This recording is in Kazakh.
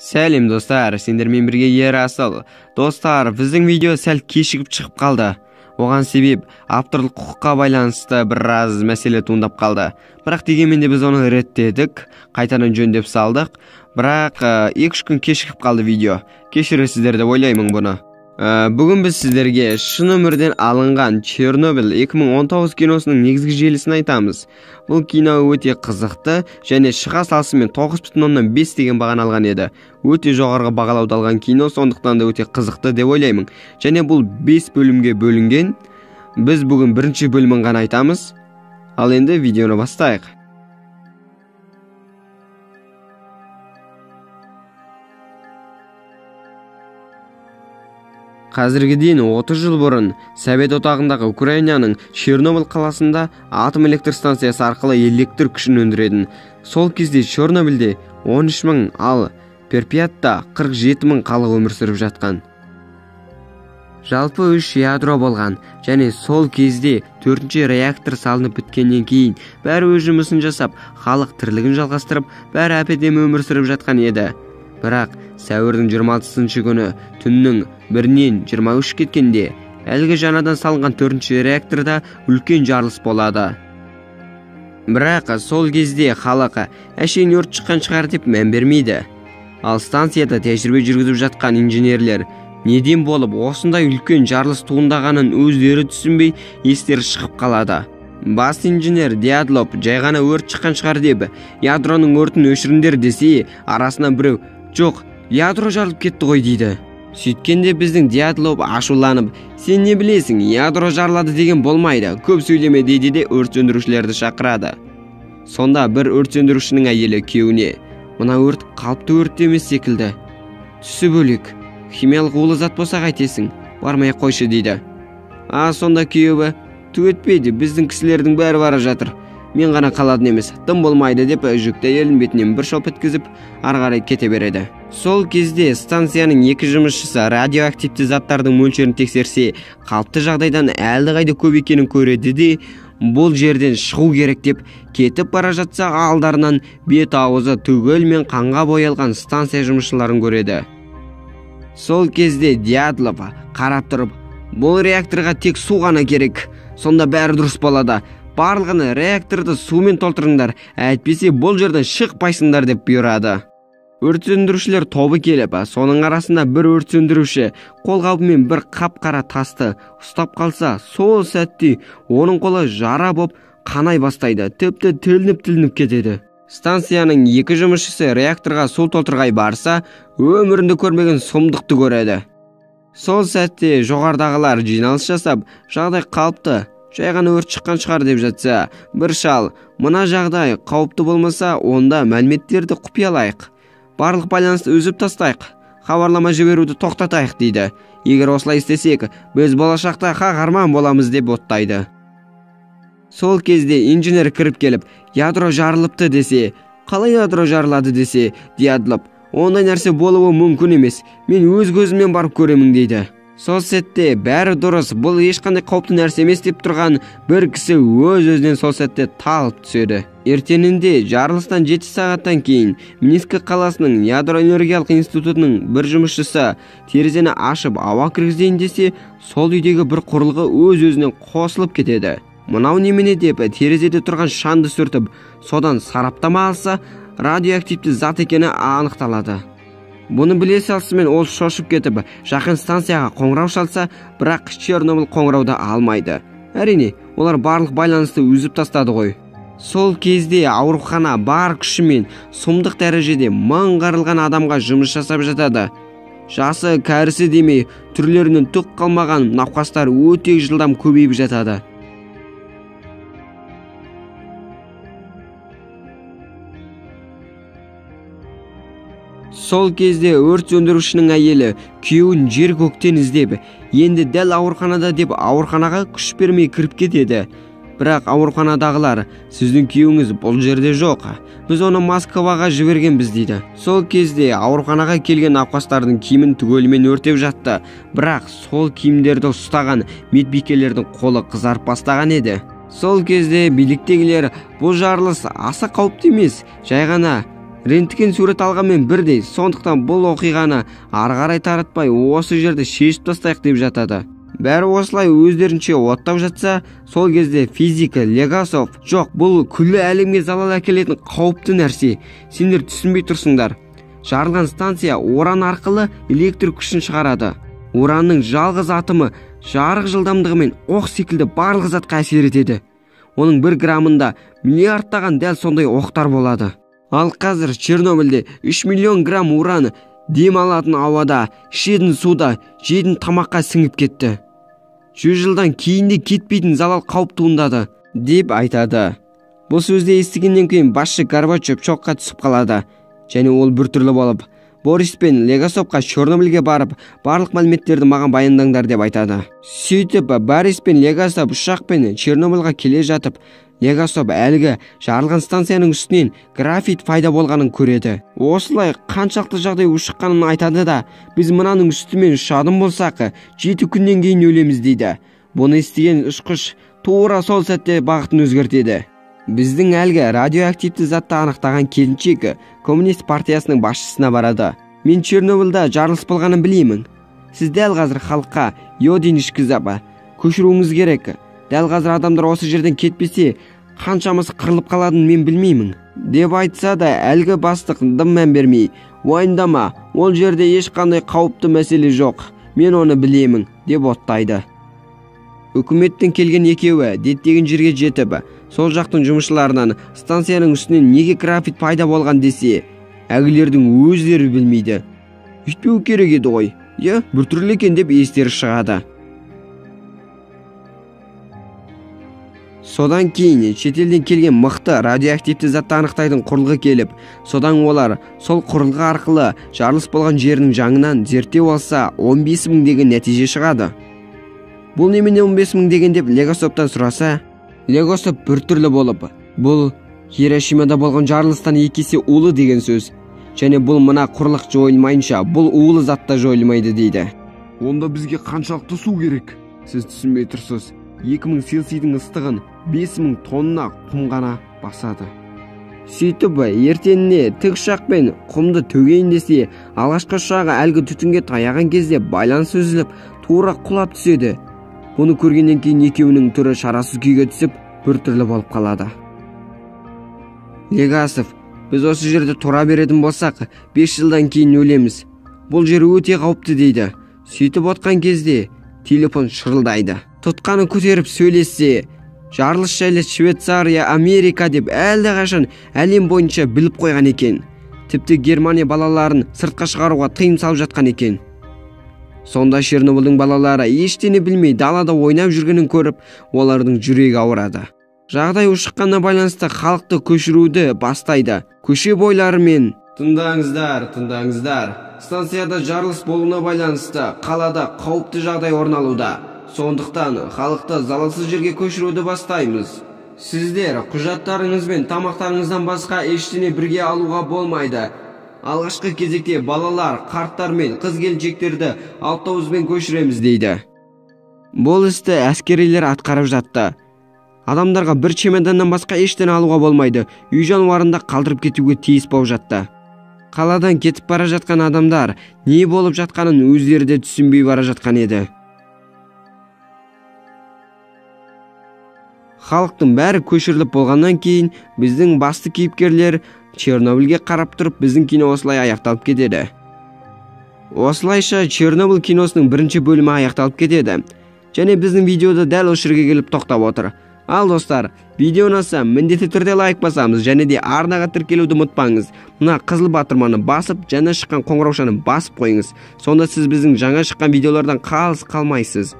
Сәлем достар, сендермен бірге Ерасыл. Достар, біздің видео сәл кешігіп шығып қалды. Оған себеп авторлық құқыққа байланысты біраз мәселе туындап қалды. Бірақ дегенмен де біз оны реттедік, қайтадан жөндеп салдық. Бірақ 2-3 күн кешігіп қалды видео. Кешіресіздер деп ойлаймын бұны. Бүгін біз сіздерге шын өмірден алынған Чернобыль 2019 киносының негізгі желісін айтамыз. Бұл кино өте қызықты және шыға салысымен 9.5 деген бағаны алған еді. Өте жоғарғы бағалауды алған кино, сондықтан да өте қызықты деп ойлаймын. Және бұл 5 бөлімге бөлінген. Біз бүгін бірінші бөлімін ғана айтамыз. Ал енді видеоны бастайық. Қазірге дейін 30 жыл бұрын Совет одағындағы Украинаның Чернобыль қаласында атом электр станциясы арқылы электр күшін өндіретін. Сол кезде Чернобыльде 13 мың, ал Припятта 47 мың халық өмір сүріп жатқан. Жалпы 3 ядро болған және сол кезде 4-ші реактор салынып біткеннен кейін бәрі өз жұмысын жасап, халық тірлігін жалғастырып, бәрі әп-әдемі өмір сүріп жатқан еді. Бірақ сәуірдің 26-шы күні түннің 1-нен 23 кеткенде әлгі жаңадан салынған 4-ші реакторда үлкен жарылыс болады. Бірақ сол кезде халық әшейін өрт шыққан шығар деп мән бермейді. Ал станцияда тәжірибе жүргізіп жатқан инженерлер неден болып осындай үлкен жарылыс туындағанын өздері түсінбей естері шығып қалады. Бас инженер Дятлов жай ғана өрт шыққан шығар деп ядроның өртін өшіріңдер десе, арасынан біреу жоқ, ядро жарылып кетті ғой дейді. Сөйткенде біздің Дятлов ашуланып, сен не білесің, ядро жарылады деген болмайды, көп сөйлеме дейді де өрт сөндірушілерді шақырады. Сонда бір өрт сөндірушінің әйелі күйеуіне, мына өрт қалыпты өрт емес секілді, түсі бөлек, химиялық улы зат болса қайтесің, бармай қойшы дейді. Сонда күйеуі, өтпейді, біздің кісілердің бәрі бара жатыр, мен ғана қалатын емес, тым болмайды деп жүкті әйелін бетінен бір шоп еткізіп ары қарай кете береді. Сол кезде станцияның 2 жұмысшысы радиоактивті заттардың мөлшерін тексерсе, қалыпты жағдайдан әлдеқайда көп екенін көреді де, бұл жерден шығу керек деп кетіп бара жатса, алдарынан бет-аузы түгел мен қанға боялған станция жұмысшыларын көреді. Сол кезде Дятлов қарап тұрып, бұл реакторға тек су ғана керек, сонда бәрі дұрыс болады. Барлығын реакторды сумен толтырыңдар, әйтпесе бұл жерден шықпайсыңдар деп бұйырады. Өрт сөндірушілер тобы келіп, соның арасында бір өрт сөндіруші қолғабымен бір қап-қара тасты ұстап қалса, сол сәтте оның қолы жара боп қанай бастайды, тіпті тілініп кетеді. Станцияның 2 жұмысшысы реакторға су толтырғай барса, өмірінде көрмеген сұмдықты көреді. Сол сәтте жоғардағылар жиналыс жасап, жағдай қалыпты, жай ғана өрт шыққан шығар деп жатса, бір шал, мына жағдай қауіпті болмаса, онда мәліметтерді құпиялайық, барлық байланысты үзіп тастайық, хабарлама жіберуді тоқтатайық дейді. Егер осылай істесек, біз болашақта қаһарман боламыз деп оттайды. Сол кезде инженер кіріп келіп, ядро жарылыпты десе, қалай ядро жарылады десе, Дятлов, ондай нәрсе болуы мүмкін емес, мен өз көзіммен барып көремін дейді. Сол сәтте бәрі дұрыс, бұл ешқандай қауіпті нәрсе емес деп тұрған бір кісі өз-өзінен сол сәтте талып түседі. Ертеңінде жарылыстан 7 сағаттан кейін Минск қаласының ядроэнергиялық институтының бір жұмысшысы терезені ашып ауа кіргізейін десе, сол үйдегі бір құрылғы өз-өзінен қосылып кетеді. Мынау немене деп терезеде тұрған шамды сүртіп, содан сараптама алса, радиоактивті зат екені анықталады. Бұны біле салысымен ол шошып кетіп, жақын станцияға қоңырау шалса, бірақ Чернобыль қоңырауды алмайды. Әрине, олар барлық байланысты үзіп тастады ғой. Сол кезде аурухана бар күшімен сұмдық дәрежеде мыңғырылған адамға жұмыс жасап жатады. Жасы кәрісі демей, түрлерінен түк қалмаған науқастар өте жылдам көбейіп жатады. Сол кезде өрт сөндірушінің әйелі күйеуін жер көктен іздеп, енді дәл ауруханада деп ауруханаға күш бермей кіріп кетеді. Бірақ ауруханадағылар, сіздің күйеуіңіз бұл жерде жоқ, біз оны Москваға жібергенбіз дейді. Сол кезде ауруханаға келген науқастардың киімін түгелімен өртеп жатты, бірақ сол киімдерді ұстаған медбикелердің қолы қызарып бастаған еді. Сол кезде биліктегілер, бұл жарылыс аса қауіпті емес, жай ғана рентген сурет алғанмен бірдей. Сондықтан бұл оқиғаны ары қарай таратпай осы жерде шешіп тастайық деп жатады. Бәрі осылай өздерінше оттап жатса, сол кезде физик Легасов: "Жоқ, бұл күллі әлемге залал әкелетін қауіпті нәрсе. Сендер түсінбей тұрсыңдар. Жарылған станция уран арқылы электр күшін шығарады. Уранның жалғыз атомы жарық жылдамдығымен оқ секілді барлық затқа әсер етеді. Оның 1 граммында миллиардтаған дәл сондай оқтар болады. Ал қазір Чернобыльде 3 миллион грамм уран дем алатын ауада, ішетін суда, жейтін тамаққа сіңіп кетті. 100 жылдан кейін де кетпейтін залал қауіп туындады" деп айтады. Бұл сөзді естігеннен кейін басшы Горбачев шокқа түсіп қалады. Және ол біртүрлі болып: "Борис пен Легасовқа Чернобыльге барып, барлық мәліметтерді маған баяндаңдар" деп айтады. Сөйтіп, Борис пен Легасов ұшақпен Чернобыльға келе жатып, Легасов әлгі жарылған станцияның үстінен графит пайда болғанын көреді. Осылай қаншалықты жағдай ушыққанын айтады да: "Біз мынаның үстімен ұшатын болсақ, 7 күннен кейін өлеміз" дейді. Бұны естіген ұшқыш тура сол сәтте бағытын өзгертеді. Біздің әлгі радиоактивті затты анықтаған келіншек Коммунист партиясының басшысына барады. "Мен Чернобыльда жарылыс болғанын білемін. Сіз дәл қазір халыққа йодин ішкізіп көшіруіңіз керек. Дәл қазір адамдар осы жерден кетпесе, қаншамасы қырылып қаладың мен білмеймін" деп айтса да, әлгі бастық дым мән бермей: "Уайымдама, ол жерде ешқандай қауіпті мәселе жоқ. Мен оны білемін" деп оттайды. Үкіметтен келген екеуі деттеген жерге жетіп, сол жақтың жұмысшыларынан станцияның үстінен неге графит пайда болған десе, әгілердің өздері білмейді. "Үйтпеу керек еді ғой, біртүрлі екен" деп естері шығады. Содан кейін шетелден келген мықты радиоактивті затты анықтайтын құрылғы келіп, содан олар сол құрылғы арқылы жарылыс болған жерінің жаңынан зерттеу алса, 15 000 деген нәтиже шығады. "Бұл немене 15 000 деген" деп Легасовтан сұраса, Легасов біртүрлі болып: "Бұл Хиросимада болған жарылыстан 2 есе улы деген сөз. Және бұл мына құрлық жойылмайынша, бұл улы затта жойылмайды" дейді. "Онда бізге қаншалықты су керек? Сіз түсінбей тұрсыз. 2000 Цельсийдің ыстығын 5000 тонна құм ғана басады." Сөйтіп, ертеңіне тік ұшақпен құмды төгейін десе, алғашқы ұшағы әлгі түтінге таяған кезде байланыс үзіліп, тура құлап түседі. Бұны көргеннен кейін екеуінің түрі шарасыз күйге түсіп, біртүрлі болып қалады. Легасов: "Біз осы жерде тұра беретін болсақ, 5 жылдан кейін өлеміз. Бұл жер өте қауіпті" дейді. Сөйтіп отқан кезде телефон шырылдайды. Тұтқаны көтеріп сөйлессе, жарылыс жайлы Швейцария, Америка деп әлдеқашан әлем бойынша біліп қойған екен. Тіпті Германия балаларын сыртқа шығаруға тыйым салып жатқан екен. Сонда Чернобыльдің балалары ештеңе білмей далада ойнап жүргенін көріп, олардың жүрегі ауырады. Жағдай ушыққанына байланысты халықты көшіруді бастайды. Көше бойларымен: "Тыңдаңыздар. Станцияда жарылыс болуына байланысты қалада қауіпті жағдай орын алуда. Сондықтан халықты залалсыз жерге көшіруді бастаймыз. Сіздер құжаттарыңыз бен тамақтарыңыздан басқа ештеңе бірге алуға болмайды. Алғашқы кезекте балалар, қарттар мен қыз-келіншектерді автобуспен көшіреміз" дейді. Бұл істі әскерилер атқарып жатты. Адамдарға бір чемоданнан басқа ештеңе алуға болмайды. Үй жануарында қалдырып кетуге тиіс болып жатты. Қаладан кетіп бара жатқан адамдар не болып жатқанын өздері де түсінбей бара жатқан еді. Халықтың бәрі көшіріліп болғаннан кейін, біздің басты кейіпкерлер Чернобыльге қарап тұрып, біздің кино осылай аяқталып кетеді. Осылайша Чернобыль киносының бірінші бөлімі аяқталып кетеді. Және біздің видеода дәл осы жерге келіп тоқтап отыр. Ал достар, видео ұнаса міндетті түрде лайк басамыз, және де арнаға тіркелуді ұмытпаңыз. Мына қызыл батырманы басып, жаңа шыққан қоңыраушаны басып қойыңыз. Сонда сіз біздің жаңа шыққан видеолардан қалыс қалмайсыз.